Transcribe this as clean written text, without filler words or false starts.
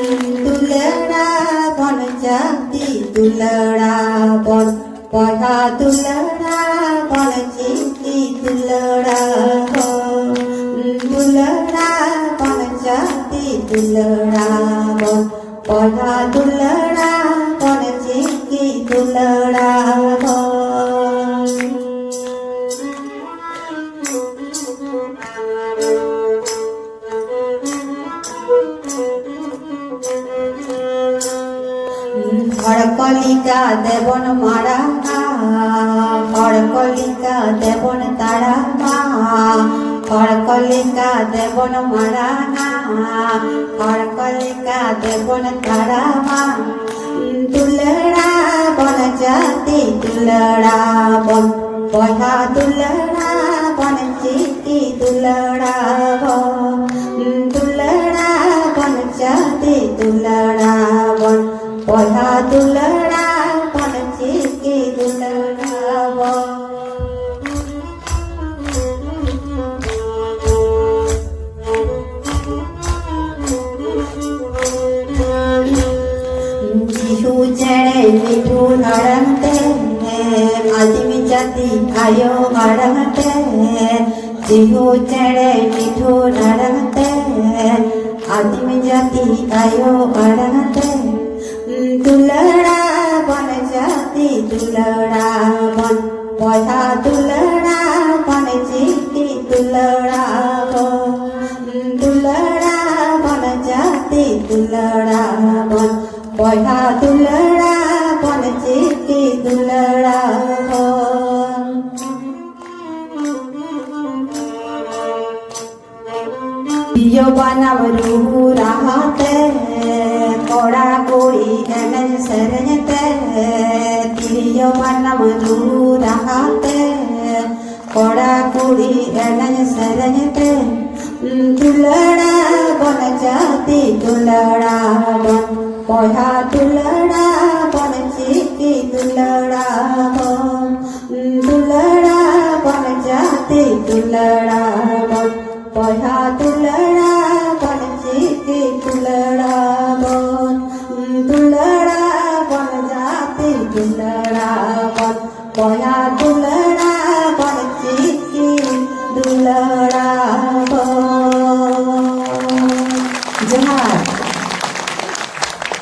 दुलड़ा बन जाती दुलड़ा बन पढ़ा दुलड़ा बन जीती दुलड़ा हो दुलड़ा बन जाती दुलड़ा बन पढ़ा दुलड़ा बन जीती दुलड़ा हो हड़कलिका देवन मारा हड़कलिका देवन तारा हड़कलिका देवन मारा हड़कलिका देवन तारा दुलड़ा बन जाती दुलड़ा बन पढ़ा दुलड़ा बन जीती दुलड़ा हो दुलड़ा बन जाती दुलड़ा बन पढ़ा दुलड़ा बन जीती दुलड़ा हो जीहू चढ़े मिठू नड़ते आदमी जाती आयो हड़ते जीहू चढ़े मिठू नड़ते आदमी जाती आयो हड़ते दुलड़ा बन जाती दुलड़ा बन पढ़ा दुलड़ा बन जीती दुलड़ा हो दुलड़ा बन जाती दुलड़ा बन पढ़ा दुलड़ा बन जीती दुलड़ा हो दियो बनव रूह रहते कोड़ा कोई नन सरते दियो बनव रूह रहते कोड़ा कोई नन सरते दुलड़ा बन जाती दुलड़ा बन पढ़ा दुलड़ा बन जीती दुलड़ा हो दुलड़ा बन जाती दुलड़ा बन पढ़ा दुलड़ा बन जीती दुलड़ा बन दुलड़ा बन जाती दुलड़ा बन पढ़ा